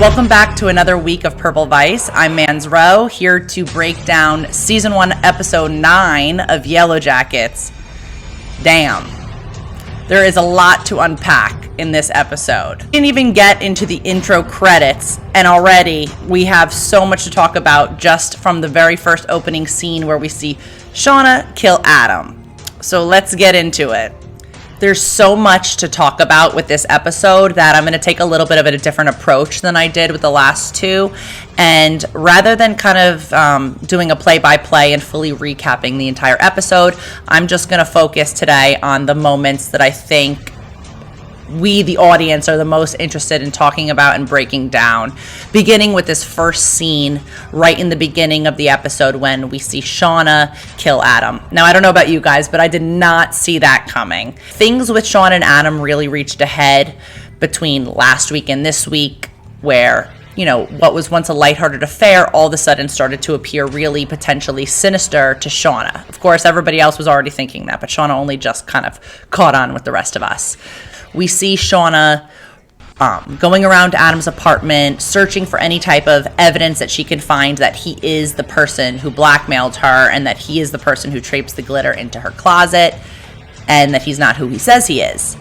Welcome back to another week of Purple Vice. I'm Mans Rowe, here to break down Season 1, Episode 9 of Yellowjackets. Damn. There is a lot to unpack in this episode. We didn't even get into the intro credits, and already we have so much to talk about just from the very first opening scene where we see Shauna kill Adam. So let's get into it. There's so much to talk about with this episode that I'm going to take a little bit of a different approach than I did with the last two. And rather than kind of doing a play-by-play and fully recapping the entire episode, I'm just going to focus today on the moments that I think we, the audience, are the most interested in talking about and breaking down. Beginning with this first scene right in the beginning of the episode when we see Shauna kill Adam. Now, I don't know about you guys, but I did not see that coming. Things with Shauna and Adam really reached a head between last week and this week, where, you know, what was once a lighthearted affair all of a sudden started to appear really potentially sinister to Shauna. Of course, everybody else was already thinking that, but Shauna only just kind of caught on with the rest of us. We see Shauna going around Adam's apartment, searching for any type of evidence that she can find that he is the person who blackmailed her and that he is the person who traipsed the glitter into her closet and that he's not who he says he is.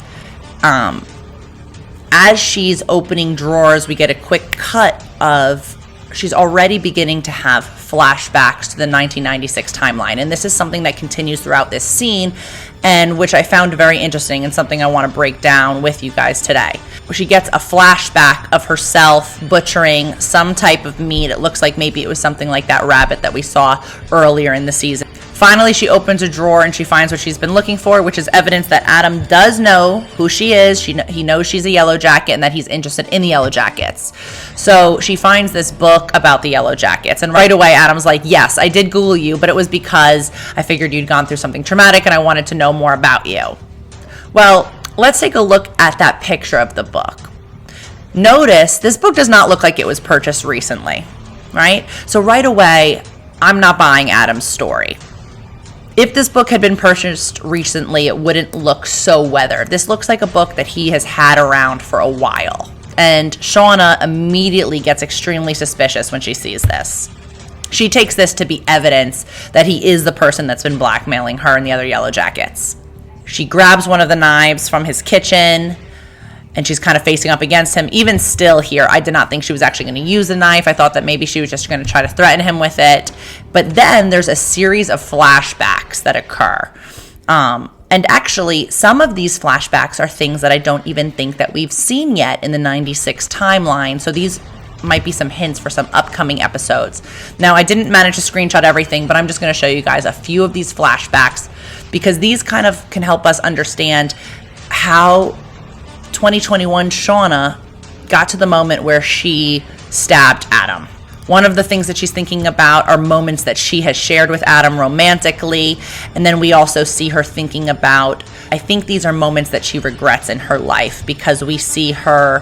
As she's opening drawers, we get a quick cut of she's already beginning to have flashbacks to the 1996 timeline. And this is something that continues throughout this scene, and which I found very interesting and something I want to break down with you guys today. She gets a flashback of herself butchering some type of meat. It looks like maybe it was something like that rabbit that we saw earlier in the season. Finally, she opens a drawer and she finds what she's been looking for, which is evidence that Adam does know who she is. He knows she's a Yellowjacket and that he's interested in the Yellowjackets. So she finds this book about the Yellowjackets. And right away, Adam's like, yes, I did Google you, but it was because I figured you'd gone through something traumatic and I wanted to know more about you. Well, let's take a look at that picture of the book. Notice this book does not look like it was purchased recently, right? So right away, I'm not buying Adam's story. If this book had been purchased recently, it wouldn't look so weathered. This looks like a book that he has had around for a while. And Shauna immediately gets extremely suspicious when she sees this. She takes this to be evidence that he is the person that's been blackmailing her and the other Yellowjackets. She grabs one of the knives from his kitchen, and she's kind of facing up against him. Even still here, I did not think she was actually going to use the knife. I thought that maybe she was just going to try to threaten him with it. But then there's a series of flashbacks that occur. And actually, some of these flashbacks are things that I don't even think that we've seen yet in the 96 timeline. So these might be some hints for some upcoming episodes. Now, I didn't manage to screenshot everything, but I'm just going to show you guys a few of these flashbacks because these kind of can help us understand how 2021 Shauna got to the moment where she stabbed Adam. One of the things that she's thinking about are moments that she has shared with Adam romantically, and then we also see her thinking about, I think these are moments that she regrets in her life because we see her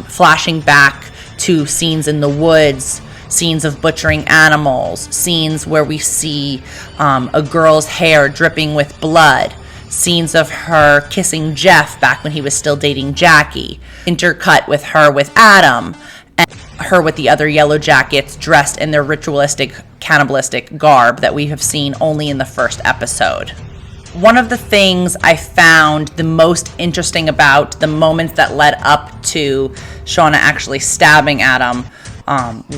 flashing back to scenes in the woods, scenes of butchering animals, scenes where we see a girl's hair dripping with blood, scenes of her kissing Jeff back when he was still dating Jackie, intercut with her with Adam, and her with the other Yellowjackets dressed in their ritualistic, cannibalistic garb that we have seen only in the first episode. One of the things I found the most interesting about the moments that led up to Shauna actually stabbing Adam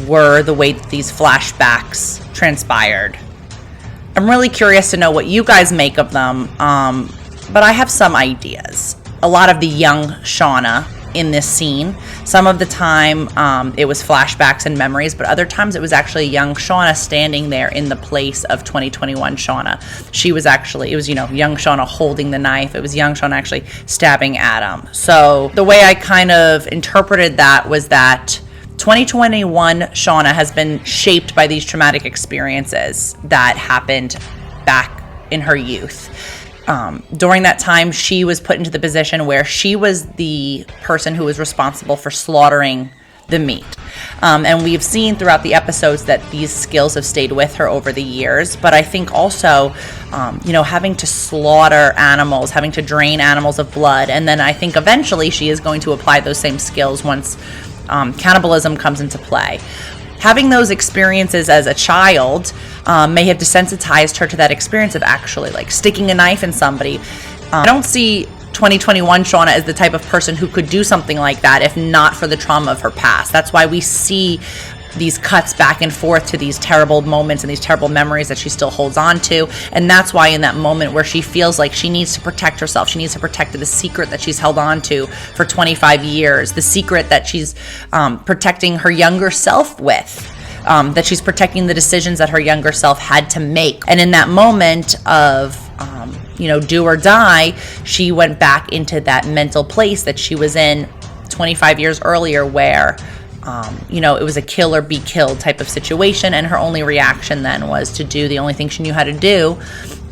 were the way that these flashbacks transpired. I'm really curious to know what you guys make of them, but I have some ideas. A lot of the young Shauna in this scene, some of the time it was flashbacks and memories, but other times it was actually young Shauna standing there in the place of 2021 Shauna. It was young Shauna holding the knife. It was young Shauna actually stabbing Adam. So the way I kind of interpreted that was that 2021 Shauna has been shaped by these traumatic experiences that happened back in her youth. During that time, she was put into the position where she was the person who was responsible for slaughtering the meat. And we've seen throughout the episodes that these skills have stayed with her over the years. But I think also, having to slaughter animals, having to drain animals of blood, and then I think eventually she is going to apply those same skills once cannibalism comes into play. Having those experiences as a child may have desensitized her to that experience of actually like sticking a knife in somebody. I don't see 2021 Shauna as the type of person who could do something like that if not for the trauma of her past. That's why we see these cuts back and forth to these terrible moments and these terrible memories that she still holds on to. And that's why in that moment where she feels like she needs to protect herself, she needs to protect the secret that she's held on to for 25 years, the secret that she's protecting her younger self with, that she's protecting the decisions that her younger self had to make. And in that moment of do or die, she went back into that mental place that she was in 25 years earlier where it was a kill or be killed type of situation, and her only reaction then was to do the only thing she knew how to do,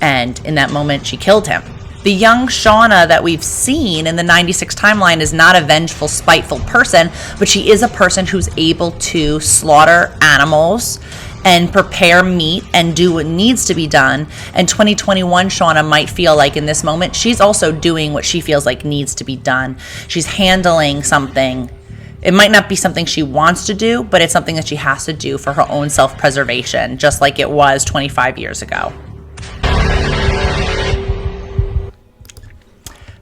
and in that moment she killed him. The young Shauna that we've seen in the 96 timeline is not a vengeful, spiteful person, but she is a person who's able to slaughter animals and prepare meat and do what needs to be done. And 2021 Shauna might feel like in this moment she's also doing what she feels like needs to be done. She's handling something. It might not be something she wants to do, but it's something that she has to do for her own self-preservation, just like it was 25 years ago.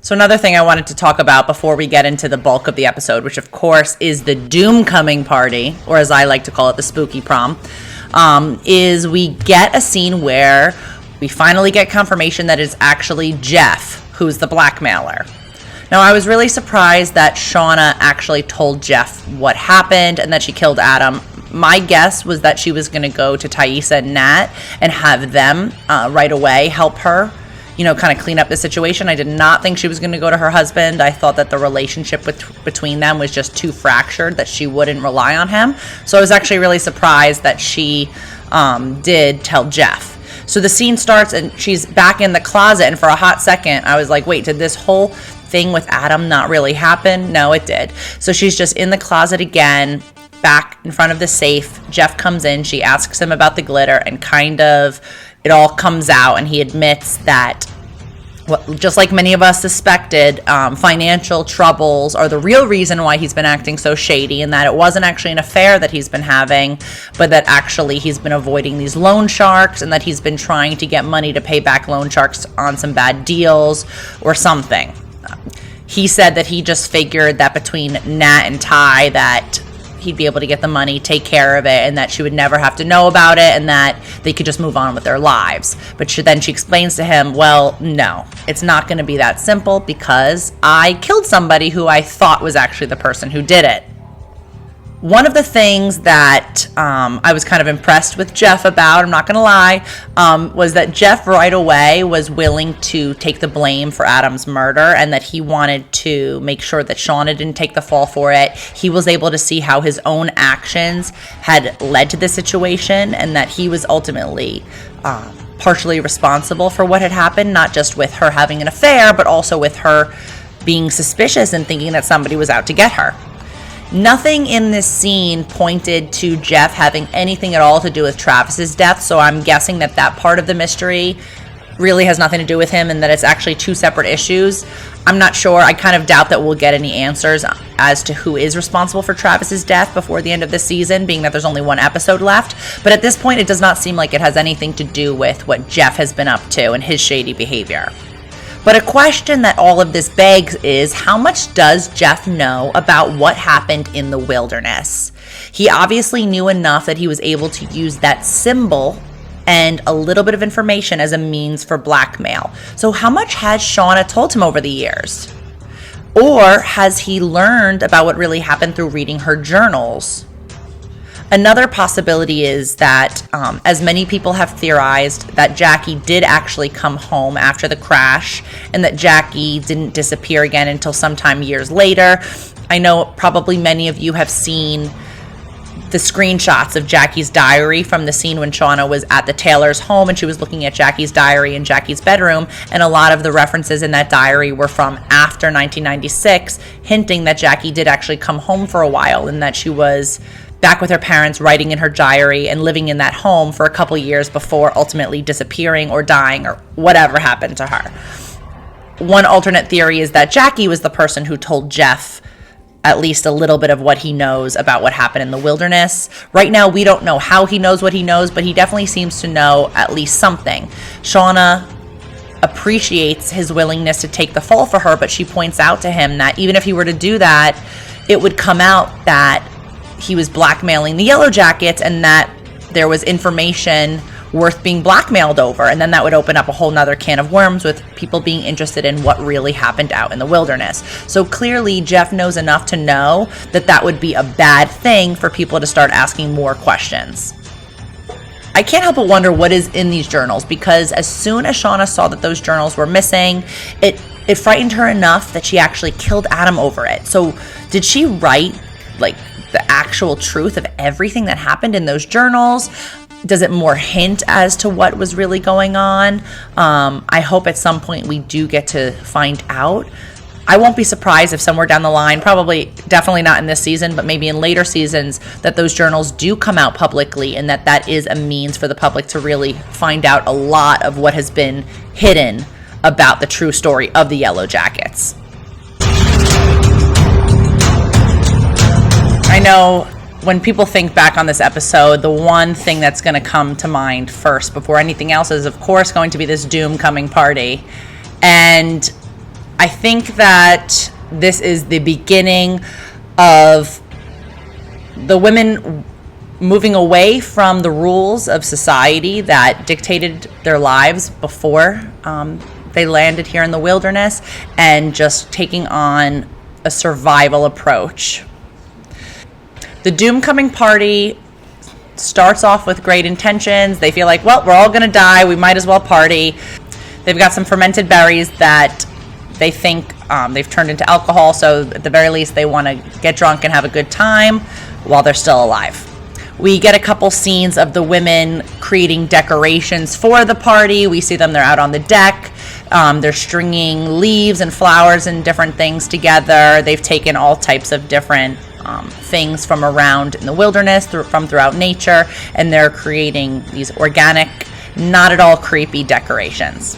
So another thing I wanted to talk about before we get into the bulk of the episode, which of course is the Doomcoming party, or as I like to call it, the spooky prom, is we get a scene where we finally get confirmation that it's actually Jeff who's the blackmailer. Now, I was really surprised that Shauna actually told Jeff what happened and that she killed Adam. My guess was that she was going to go to Thaisa and Nat and have them right away help her, kind of clean up the situation. I did not think she was going to go to her husband. I thought that the relationship between them was just too fractured that she wouldn't rely on him. So I was actually really surprised that she did tell Jeff. So the scene starts and she's back in the closet, and for a hot second I was like, wait, did this whole thing with Adam not really happen? No, it did. So she's just in the closet again, back in front of the safe. Jeff comes in, she asks him about the glitter, and kind of it all comes out, and he admits that, just like many of us suspected, financial troubles are the real reason why he's been acting so shady, and that it wasn't actually an affair that he's been having, but that actually he's been avoiding these loan sharks, and that he's been trying to get money to pay back loan sharks on some bad deals or something. He said that he just figured that between Nat and Ty that he'd be able to get the money, take care of it, and that she would never have to know about it, and that they could just move on with their lives. But then she explains to him, well, no, it's not going to be that simple because I killed somebody who I thought was actually the person who did it. One of the things that I was kind of impressed with Jeff about, I'm not going to lie, was that Jeff right away was willing to take the blame for Adam's murder, and that he wanted to make sure that Shauna didn't take the fall for it. He was able to see how his own actions had led to this situation, and that he was ultimately partially responsible for what had happened, not just with her having an affair, but also with her being suspicious and thinking that somebody was out to get her. Nothing in this scene pointed to Jeff having anything at all to do with Travis's death, so I'm guessing that part of the mystery really has nothing to do with him and that it's actually two separate issues. I'm not sure. I kind of doubt that we'll get any answers as to who is responsible for Travis's death before the end of the season, being that there's only one episode left. But at this point, it does not seem like it has anything to do with what Jeff has been up to and his shady behavior. But a question that all of this begs is, how much does Jeff know about what happened in the wilderness? He obviously knew enough that he was able to use that symbol and a little bit of information as a means for blackmail. So how much has Shauna told him over the years? Or has he learned about what really happened through reading her journals? Another possibility is that, as many people have theorized, that Jackie did actually come home after the crash, and that Jackie didn't disappear again until sometime years later. I know probably many of you have seen the screenshots of Jackie's diary from the scene when Shauna was at the Taylor's home and she was looking at Jackie's diary in Jackie's bedroom, and a lot of the references in that diary were from after 1996, hinting that Jackie did actually come home for a while and that she was back with her parents, writing in her diary and living in that home for a couple years before ultimately disappearing or dying or whatever happened to her. One alternate theory is that Jackie was the person who told Jeff at least a little bit of what he knows about what happened in the wilderness. Right now, we don't know how he knows what he knows, but he definitely seems to know at least something. Shauna appreciates his willingness to take the fall for her, but she points out to him that even if he were to do that, it would come out that he was blackmailing the Yellowjackets and that there was information worth being blackmailed over, and then that would open up a whole nother can of worms with people being interested in what really happened out in the wilderness. So clearly Jeff knows enough to know that that would be a bad thing for people to start asking more questions. I can't help but wonder what is in these journals, because as soon as Shauna saw that those journals were missing, it frightened her enough that she actually killed Adam over it. So did she write like the actual truth of everything that happened in those journals? Does it more hint as to what was really going on? I hope at some point we do get to find out. I won't be surprised if somewhere down the line, definitely not in this season, but maybe in later seasons, that those journals do come out publicly, and that is a means for the public to really find out a lot of what has been hidden about the true story of the Yellowjackets. I know when people think back on this episode, the one thing that's going to come to mind first before anything else is, of course, going to be this Doomcoming party. And I think that this is the beginning of the women moving away from the rules of society that dictated their lives before they landed here in the wilderness, and just taking on a survival approach. The Doomcoming party starts off with great intentions. They feel like, well, we're all going to die. We might as well party. They've got some fermented berries that they think they've turned into alcohol. So at the very least, they want to get drunk and have a good time while they're still alive. We get a couple scenes of the women creating decorations for the party. We see them, they're out on the deck. They're stringing leaves and flowers and different things together. They've taken all types of different things from around in the wilderness, from throughout nature, and they're creating these organic, not at all creepy decorations.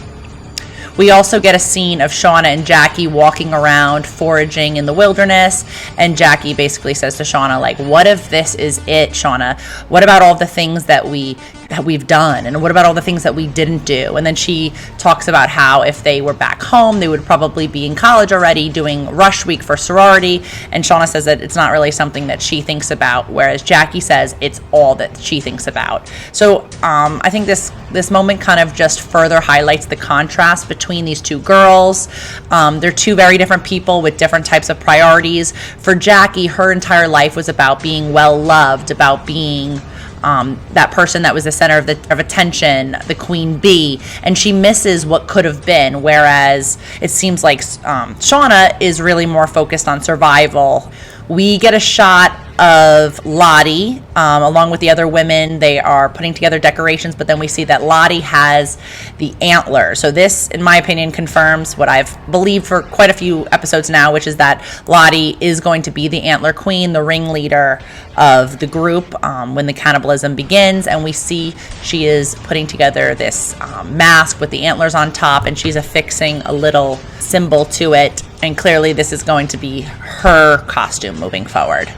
We also get a scene of Shauna and Jackie walking around foraging in the wilderness, and Jackie basically says to Shauna, like, what if this is it, Shauna? What about all the things that we've done, and what about all the things that we didn't do? And then she talks about how if they were back home, they would probably be in college already doing rush week for sorority, and Shauna says that it's not really something that she thinks about, whereas Jackie says it's all that she thinks about. So I think this moment kind of just further highlights the contrast between these two girls. They're two very different people with different types of priorities. For Jackie, her entire life was about being well loved, about being that person that was the center of attention, the queen bee, and she misses what could have been, whereas it seems like Shauna is really more focused on survival. We get a shot of Lottie along with the other women. They are putting together decorations, but then we see that Lottie has the antler. So this, in my opinion, confirms what I've believed for quite a few episodes now, which is that Lottie is going to be the antler queen, the ringleader of the group when the cannibalism begins. And we see she is putting together this mask with the antlers on top, and she's affixing a little symbol to it. And clearly this is going to be her costume moving forward.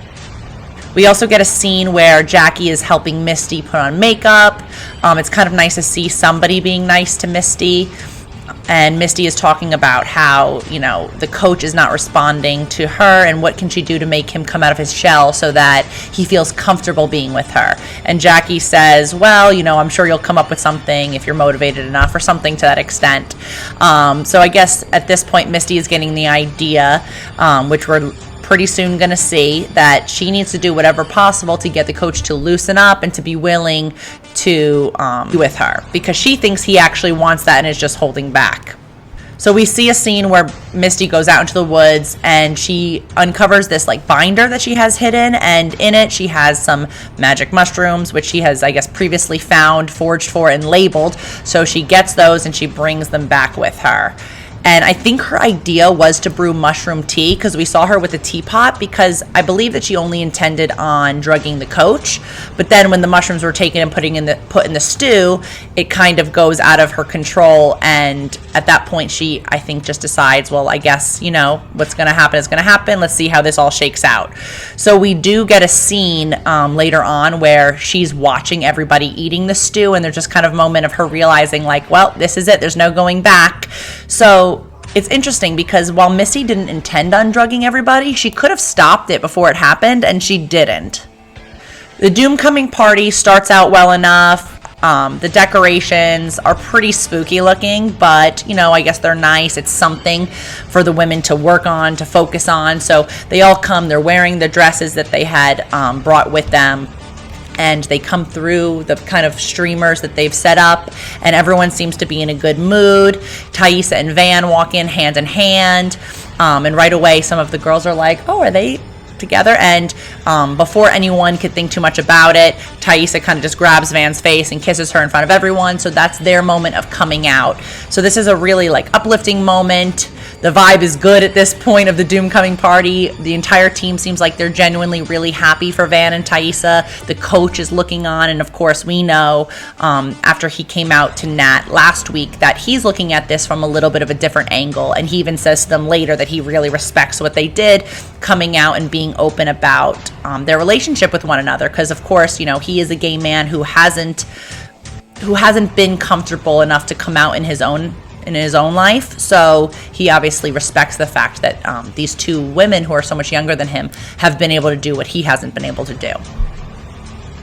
We also get a scene where Jackie is helping Misty put on makeup. It's kind of nice to see somebody being nice to Misty. And Misty is talking about how, the coach is not responding to her, and what can she do to make him come out of his shell so that he feels comfortable being with her. And Jackie says, well, I'm sure you'll come up with something if you're motivated enough, or something to that extent. So I guess at this point, Misty is getting the idea, which we're pretty soon going to see, that she needs to do whatever possible to get the coach to loosen up and to be willing to be with her, because she thinks he actually wants that and is just holding back. So we see a scene where Misty goes out into the woods and she uncovers this binder that she has hidden, and in it she has some magic mushrooms, which she has, I guess, previously found, foraged for, and labeled. So she gets those and she brings them back with her. And I think her idea was to brew mushroom tea, because we saw her with a teapot, because I believe that she only intended on drugging the coach. But then when the mushrooms were taken and put in the stew, it kind of goes out of her control. And at that point, she, I think, just decides, well, I guess, what's going to happen is going to happen. Let's see how this all shakes out. So we do get a scene later on where she's watching everybody eating the stew, and there's just kind of a moment of her realizing, like, well, this is it. There's no going back. So it's interesting because while Misty didn't intend on drugging everybody, she could have stopped it before it happened, and she didn't. The Doomcoming party starts out well enough. The decorations are pretty spooky looking, but, I guess they're nice. It's something for the women to work on, to focus on. So they all come. They're wearing the dresses that they had brought with them. And they come through the kind of streamers that they've set up, and everyone seems to be in a good mood. Taissa and Van walk in hand, and right away some of the girls are like, oh, are they together? And before anyone could think too much about it, Taissa kind of just grabs Van's face and kisses her in front of everyone. So that's their moment of coming out. So this is a really uplifting moment. The vibe is good at this point of the Doomcoming party. The entire team seems like they're genuinely really happy for Van and Taissa. The coach is looking on, and of course we know after he came out to Nat last week that he's looking at this from a little bit of a different angle, and he even says to them later that he really respects what they did, coming out and being open about their relationship with one another, because of course he is a gay man who hasn't been comfortable enough to come out in his own life. So he obviously respects the fact that these two women who are so much younger than him have been able to do what he hasn't been able to do.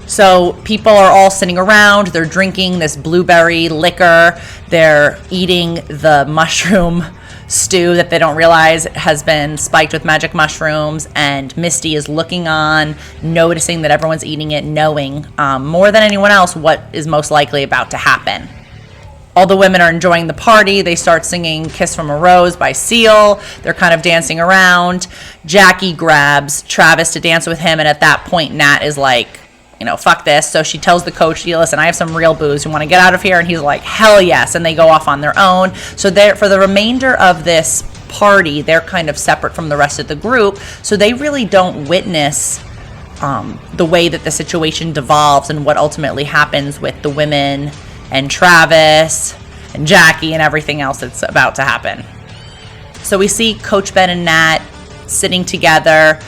So people are all sitting around, they're drinking this blueberry liquor, they're eating the mushroom stew that they don't realize has been spiked with magic mushrooms, and Misty is looking on, noticing that everyone's eating it, knowing more than anyone else what is most likely about to happen. All the women are enjoying the party. They start singing Kiss from a Rose by Seal. They're kind of dancing around. Jackie grabs Travis to dance with him, and at that point, Nat is like, fuck this. So she tells the coach, listen, I have some real booze. You want to get out of here? And he's like, hell yes. And they go off on their own. So for the remainder of this party, they're kind of separate from the rest of the group. So they really don't witness the way that the situation devolves and what ultimately happens with the women and Travis and Jackie and everything else that's about to happen. So we see Coach Ben and Nat sitting together.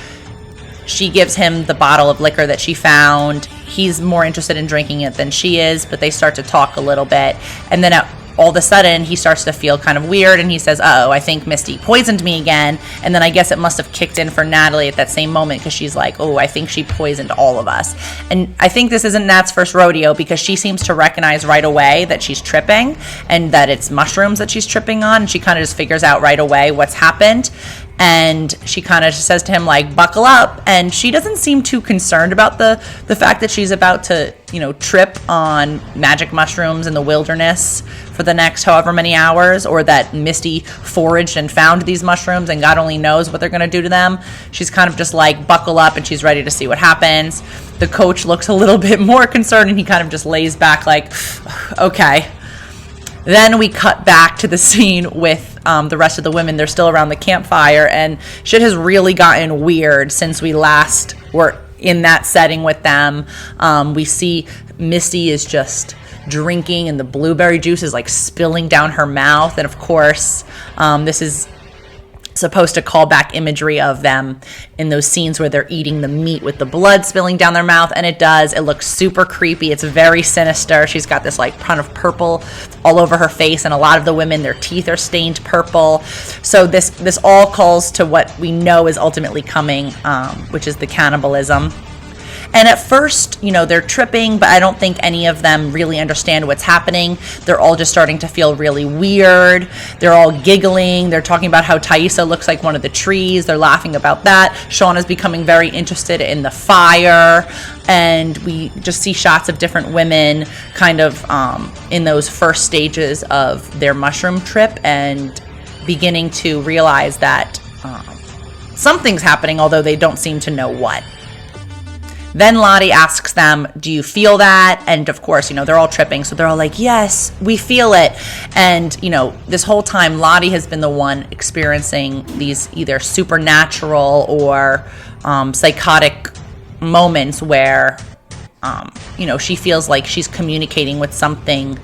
She gives him the bottle of liquor that she found. He's more interested in drinking it than she is, but they start to talk a little bit. And then all of a sudden, he starts to feel kind of weird, and he says, uh-oh, I think Misty poisoned me again. And then I guess it must have kicked in for Natalie at that same moment, because she's like, oh, I think she poisoned all of us. And I think this isn't Nat's first rodeo, because she seems to recognize right away that she's tripping and that it's mushrooms that she's tripping on. And she kind of just figures out right away what's happened. And she kind of just says to him, buckle up. And she doesn't seem too concerned about the fact that she's about to, trip on magic mushrooms in the wilderness for the next however many hours, or that Misty foraged and found these mushrooms and God only knows what they're going to do to them. She's kind of just buckle up, and she's ready to see what happens. The coach looks a little bit more concerned, and he kind of just lays back okay. Then we cut back to the scene with the rest of the women. They're still around the campfire, and shit has really gotten weird since we last were in that setting with them. We see Misty is just drinking, and the blueberry juice is spilling down her mouth. And of course, this is supposed to call back imagery of them in those scenes where they're eating the meat with the blood spilling down their mouth, and it does. It looks super creepy. It's very sinister. She's got this kind of purple all over her face, and a lot of the women, their teeth are stained purple. So this all calls to what we know is ultimately coming, which is the cannibalism. And at first, they're tripping, but I don't think any of them really understand what's happening. They're all just starting to feel really weird. They're all giggling. They're talking about how Taissa looks like one of the trees. They're laughing about that. Shauna's becoming very interested in the fire. And we just see shots of different women kind of in those first stages of their mushroom trip and beginning to realize that something's happening, although they don't seem to know what. Then Lottie asks them, do you feel that? And of course, they're all tripping. So they're all like, yes, we feel it. And, this whole time, Lottie has been the one experiencing these either supernatural or psychotic moments where, she feels like she's communicating with something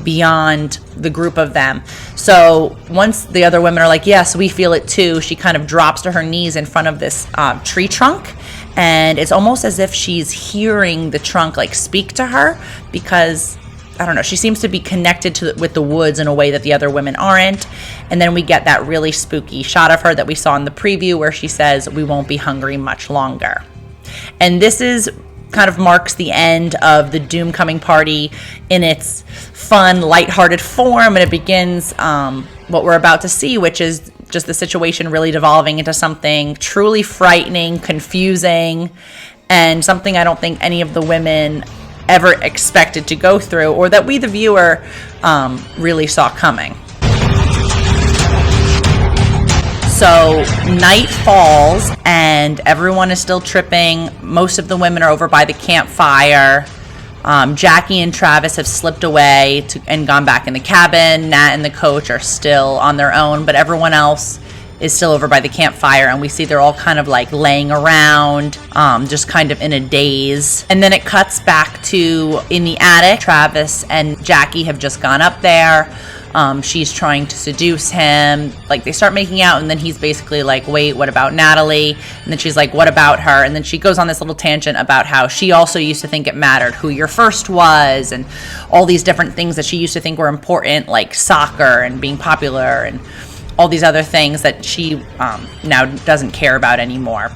beyond the group of them. So once the other women are like, yes, we feel it too, she kind of drops to her knees in front of this tree trunk. And it's almost as if she's hearing the trunk like speak to her, because I don't know, she seems to be connected with the woods in a way that the other women aren't. And then we get that really spooky shot of her that we saw in the preview where she says, we won't be hungry much longer. And this is kind of marks the end of the Doomcoming party in its fun, lighthearted form, and it begins what we're about to see, which is just the situation really devolving into something truly frightening, confusing, and something I don't think any of the women ever expected to go through, or that we, the viewer, really saw coming. So night falls and everyone is still tripping. Most of the women are over by the campfire. Jackie and Travis have slipped away and gone back in the cabin. Nat and the coach are still on their own, but everyone else is still over by the campfire, and we see they're all kind of like laying around, just kind of in a daze. And then it cuts back to in the attic. Travis and Jackie have just gone up there. She's trying to seduce him. Like, they start making out, and then he's basically like, wait, what about Natalie? And then she's like, what about her? And then she goes on this little tangent about how she also used to think it mattered who your first was, and all these different things that she used to think were important, like soccer and being popular and all these other things that she now doesn't care about anymore.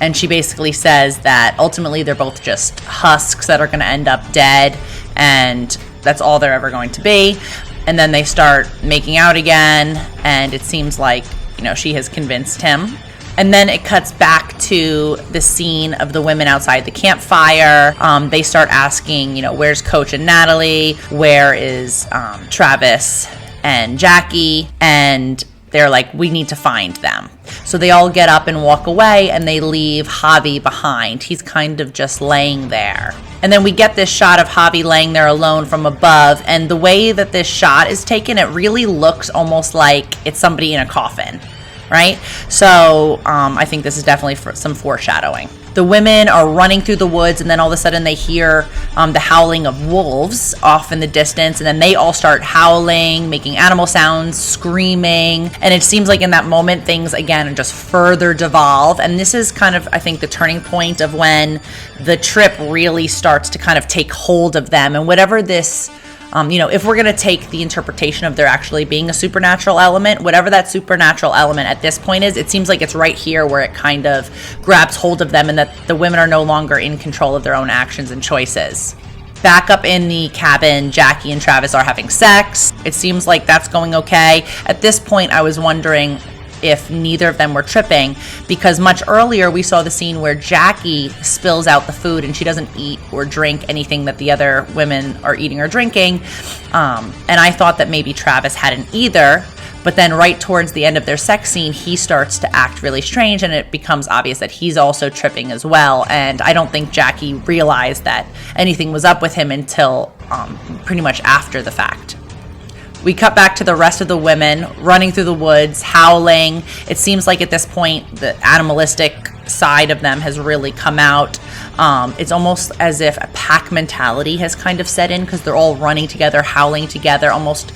And she basically says that ultimately they're both just husks that are going to end up dead, and that's all they're ever going to be. And then they start making out again, and it seems like, she has convinced him. And then it cuts back to the scene of the women outside the campfire. They start asking, where's Coach and Natalie? Where is Travis and Jackie? And they're like, we need to find them. So they all get up and walk away, and they leave Javi behind. He's kind of just laying there. And then we get this shot of Javi laying there alone from above, and the way that this shot is taken, it really looks almost like it's somebody in a coffin, right? So I think this is definitely some foreshadowing. The women are running through the woods, and then all of a sudden they hear the howling of wolves off in the distance, and then they all start howling, making animal sounds, screaming, and it seems like in that moment things again just further devolve. And this is kind of, I think, the turning point of when the trip really starts to kind of take hold of them, and whatever this if we're going to take the interpretation of there actually being a supernatural element, whatever that supernatural element at this point is, it seems like it's right here where it kind of grabs hold of them, and that the women are no longer in control of their own actions and choices. Back up in the cabin, Jackie and Travis are having sex. It seems like that's going okay. At this point, I was wondering if neither of them were tripping, because much earlier we saw the scene where Jackie spills out the food and she doesn't eat or drink anything that the other women are eating or drinking, and I thought that maybe Travis hadn't either. But then right towards the end of their sex scene, he starts to act really strange, and it becomes obvious that he's also tripping as well. And I don't think Jackie realized that anything was up with him until pretty much after the fact. We cut back to the rest of the women running through the woods, howling. It seems like at this point, the animalistic side of them has really come out. It's almost as if a pack mentality has kind of set in, because they're all running together, howling together. Almost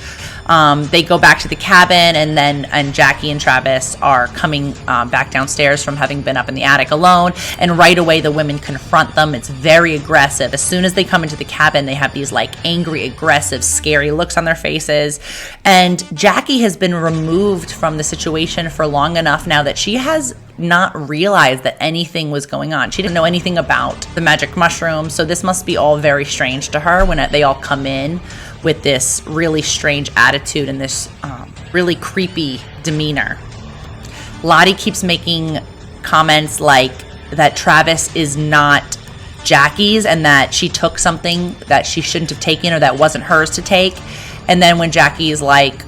they go back to the cabin, and Jackie and Travis are coming back downstairs from having been up in the attic alone, and right away the women confront them. It's very aggressive. As soon as they come into the cabin, they have these like angry, aggressive, scary looks on their faces. And Jackie has been removed from the situation for long enough now that she has not realized that anything was going on. She didn't know anything about the magic mushroom, so this must be all very strange to her when they all come in with this really strange attitude and this really creepy demeanor. Lottie keeps making comments like that Travis is not Jackie's, and that she took something that she shouldn't have taken, or that wasn't hers to take. And then when Jackie's like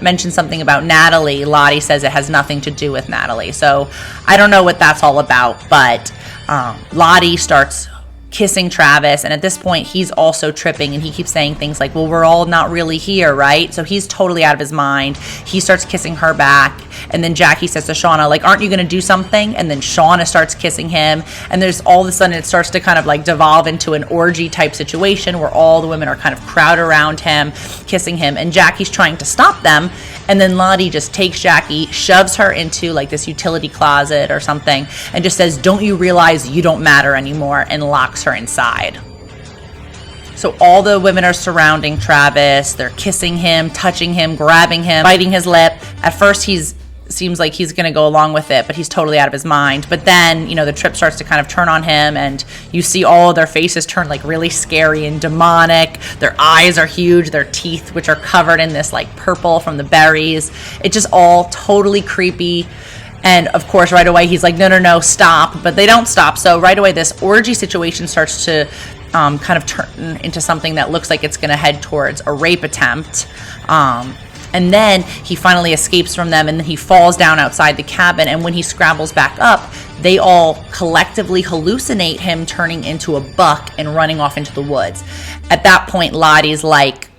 mentions something about Natalie, Lottie says it has nothing to do with Natalie. So I don't know what that's all about, but Lottie starts kissing Travis, and at this point he's also tripping, and he keeps saying things like, well, we're all not really here, right? So he's totally out of his mind. He starts kissing her back, and then Jackie says to Shauna, like, aren't you gonna do something? And then Shauna starts kissing him, and there's all of a sudden it starts to kind of like devolve into an orgy type situation where all the women are kind of crowded around him, kissing him, and Jackie's trying to stop them. And then Lottie just takes Jackie, shoves her into like this utility closet or something, and just says, don't you realize you don't matter anymore, and locks her inside. So all the women are surrounding Travis. They're kissing him, touching him, grabbing him, biting his lip. At first seems like he's going to go along with it, but he's totally out of his mind. But then, you know, the trip starts to kind of turn on him, and you see all of their faces turn like really scary and demonic. Their eyes are huge, their teeth, which are covered in this like purple from the berries. It's just all totally creepy. And of course, right away, he's like, no, stop. But they don't stop. So right away, this orgy situation starts to kind of turn into something that looks like it's going to head towards a rape attempt. And then he finally escapes from them, and then he falls down outside the cabin. And when he scrambles back up, they all collectively hallucinate him turning into a buck and running off into the woods. At that point, Lottie's like,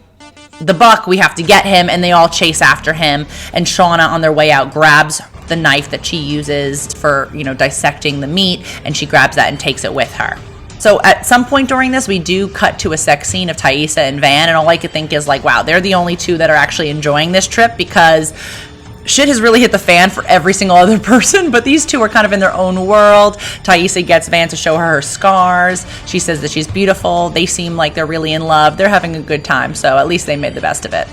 the buck, we have to get him, and they all chase after him. And Shauna, on their way out, grabs the knife that she uses for, you know, dissecting the meat, and she grabs that and takes it with her. So at some point during this, we do cut to a sex scene of Taissa and Van, and all I could think is like, wow, they're the only two that are actually enjoying this trip, because shit has really hit the fan for every single other person, but these two are kind of in their own world. Taissa gets Van to show her scars. She says that she's beautiful. They seem like they're really in love. They're having a good time, so at least they made the best of it.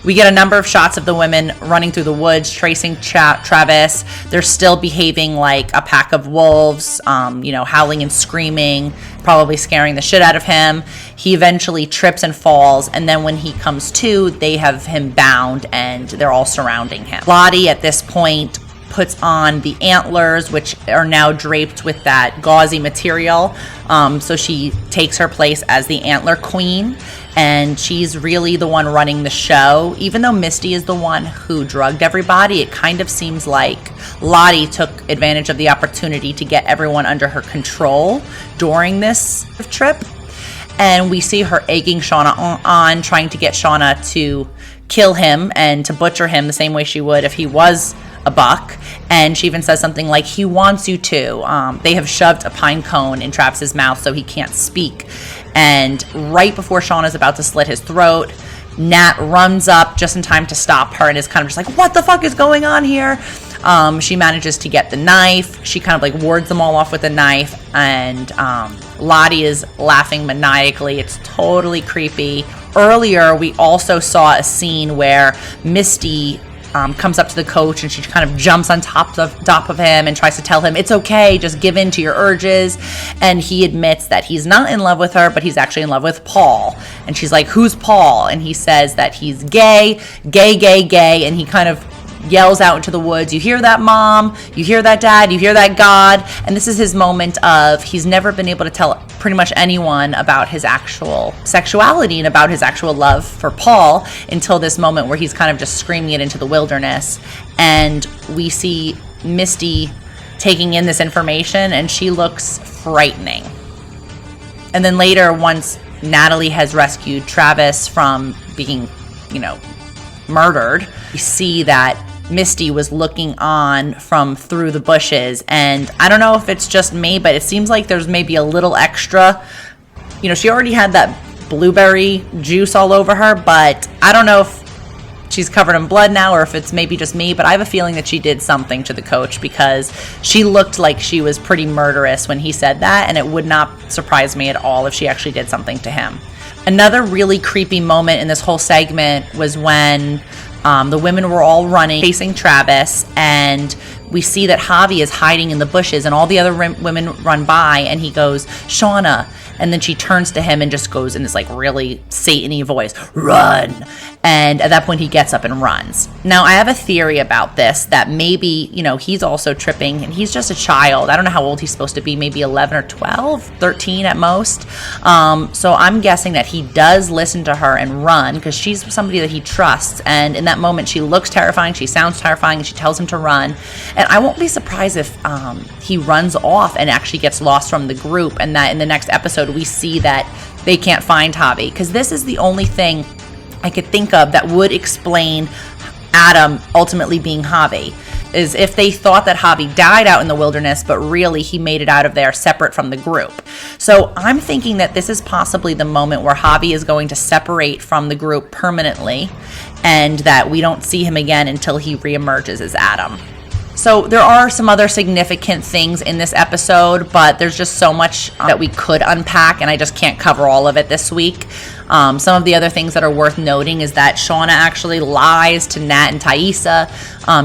We get a number of shots of the women running through the woods, tracing Travis. They're still behaving like a pack of wolves, howling and screaming, probably scaring the shit out of him. He eventually trips and falls, and then when he comes to, they have him bound, and they're all surrounding him. Lottie, at this point, puts on the antlers, which are now draped with that gauzy material. So she takes her place as the antler queen, and she's really the one running the show. Even though Misty is the one who drugged everybody, it kind of seems like Lottie took advantage of the opportunity to get everyone under her control during this trip. And we see her egging Shauna on, trying to get Shauna to kill him and to butcher him the same way she would if he was a buck. And she even says something like, he wants you to. They have shoved a pine cone in Travis's mouth so he can't speak. And right before Shauna's about to slit his throat, Nat runs up just in time to stop her and is kind of just like, what the fuck is going on here? She manages to get the knife. She kind of like wards them all off with a knife, and Lottie is laughing maniacally. It's totally creepy. Earlier, we also saw a scene where Misty comes up to the coach, and she kind of jumps on top of him and tries to tell him, it's okay, just give in to your urges. And he admits that he's not in love with her, but he's actually in love with Paul. And she's like, who's Paul? And he says that he's gay, and he kind of yells out into the woods, you hear that, Mom? You hear that, Dad? You hear that, God? And this is his moment of, he's never been able to tell pretty much anyone about his actual sexuality and about his actual love for Paul until this moment where he's kind of just screaming it into the wilderness. And we see Misty taking in this information, and she looks frightening. And then later, once Natalie has rescued Travis from being, murdered, we see that Misty was looking on from through the bushes, and I don't know if it's just me, but it seems like there's maybe a little extra. She already had that blueberry juice all over her, but I don't know if she's covered in blood now or if it's maybe just me, but I have a feeling that she did something to the coach, because she looked like she was pretty murderous when he said that, and it would not surprise me at all if she actually did something to him. Another really creepy moment in this whole segment was when the women were all running, facing Travis, and we see that Javi is hiding in the bushes, and all the other women run by, and he goes, Shauna, and then she turns to him and just goes in this like really Satan-y voice, run. And at that point he gets up and runs. Now I have a theory about this, that maybe, he's also tripping, and he's just a child. I don't know how old he's supposed to be, maybe 11 or 12, 13 at most. So I'm guessing that he does listen to her and run, because she's somebody that he trusts. And in that moment, she looks terrifying, she sounds terrifying, and she tells him to run. And I won't be surprised if he runs off and actually gets lost from the group, and that in the next episode we see that they can't find Javi, because this is the only thing I could think of that would explain Adam ultimately being Javi, is if they thought that Javi died out in the wilderness, but really he made it out of there separate from the group. So I'm thinking that this is possibly the moment where Javi is going to separate from the group permanently, and that we don't see him again until he reemerges as Adam. So there are some other significant things in this episode, but there's just so much that we could unpack, and I just can't cover all of it this week. Some of the other things that are worth noting is that Shauna actually lies to Nat and Thaisa.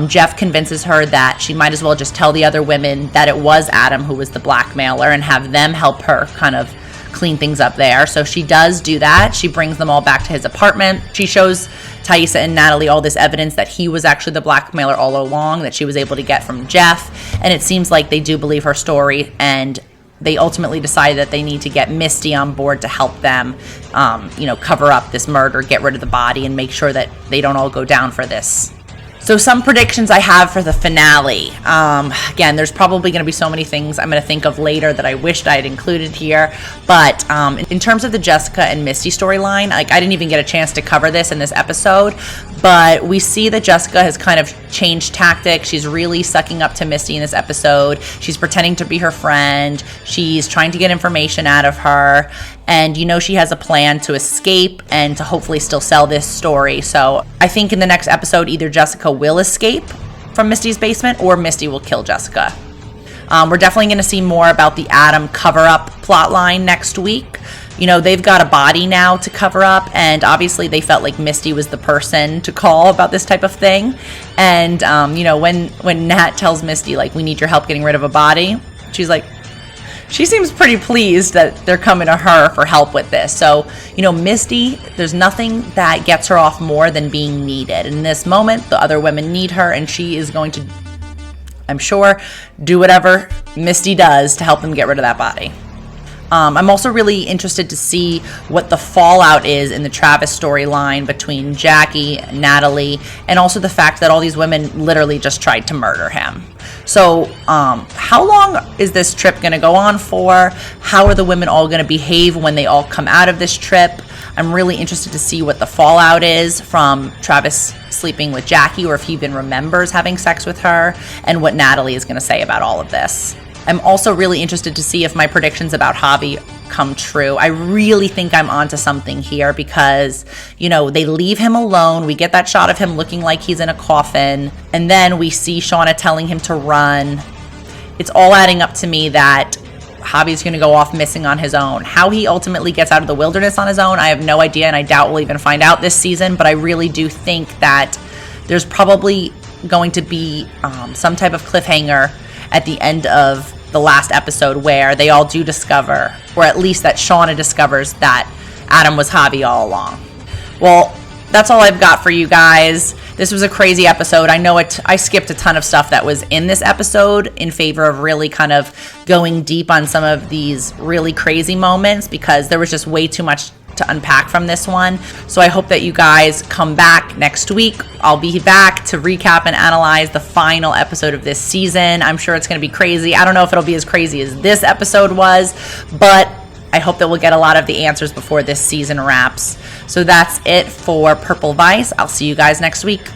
Jeff convinces her that she might as well just tell the other women that it was Adam who was the blackmailer and have them help her kind of clean things up there. So she does do that. She brings them all back to his apartment. She shows Thaisa and Natalie all this evidence that he was actually the blackmailer all along, that she was able to get from Jeff. And it seems like they do believe her story, and they ultimately decide that they need to get Misty on board to help them, cover up this murder, get rid of the body, and make sure that they don't all go down for this. So some predictions I have for the finale. Again, there's probably going to be so many things I'm going to think of later that I wished I had included here. But in terms of the Jessica and Misty storyline, I didn't even get a chance to cover this in this episode. But we see that Jessica has kind of changed tactics. She's really sucking up to Misty in this episode. She's pretending to be her friend. She's trying to get information out of her. And she has a plan to escape and to hopefully still sell this story. So I think in the next episode, either Jessica will escape from Misty's basement or Misty will kill Jessica. We're definitely going to see more about the Adam cover-up plotline next week. They've got a body now to cover up, and obviously they felt like Misty was the person to call about this type of thing. And, when Nat tells Misty, we need your help getting rid of a body, she seems pretty pleased that they're coming to her for help with this. So, Misty, there's nothing that gets her off more than being needed. In this moment, the other women need her, and she is going to, I'm sure, do whatever Misty does to help them get rid of that body. I'm also really interested to see what the fallout is in the Travis storyline between Jackie, Natalie, and also the fact that all these women literally just tried to murder him. So how long is this trip going to go on for? How are the women all going to behave when they all come out of this trip? I'm really interested to see what the fallout is from Travis sleeping with Jackie, or if he even remembers having sex with her, and what Natalie is going to say about all of this. I'm also really interested to see if my predictions about Javi come true. I really think I'm onto something here because, they leave him alone. We get that shot of him looking like he's in a coffin. And then we see Shauna telling him to run. It's all adding up to me that Javi's going to go off missing on his own. How he ultimately gets out of the wilderness on his own, I have no idea, and I doubt we'll even find out this season. But I really do think that there's probably going to be some type of cliffhanger at the end of the last episode where they all do discover, or at least that Shauna discovers, that Adam was Javi all along. Well, that's all I've got for you guys. This was a crazy episode. I know I skipped a ton of stuff that was in this episode in favor of really kind of going deep on some of these really crazy moments, because there was just way too much to unpack from this one. So I hope that you guys come back next week. I'll be back to recap and analyze the final episode of this season. I'm sure it's going to be crazy. I don't know if it'll be as crazy as this episode was, but I hope that we'll get a lot of the answers before this season wraps. So that's it for Purple Vice. I'll see you guys next week.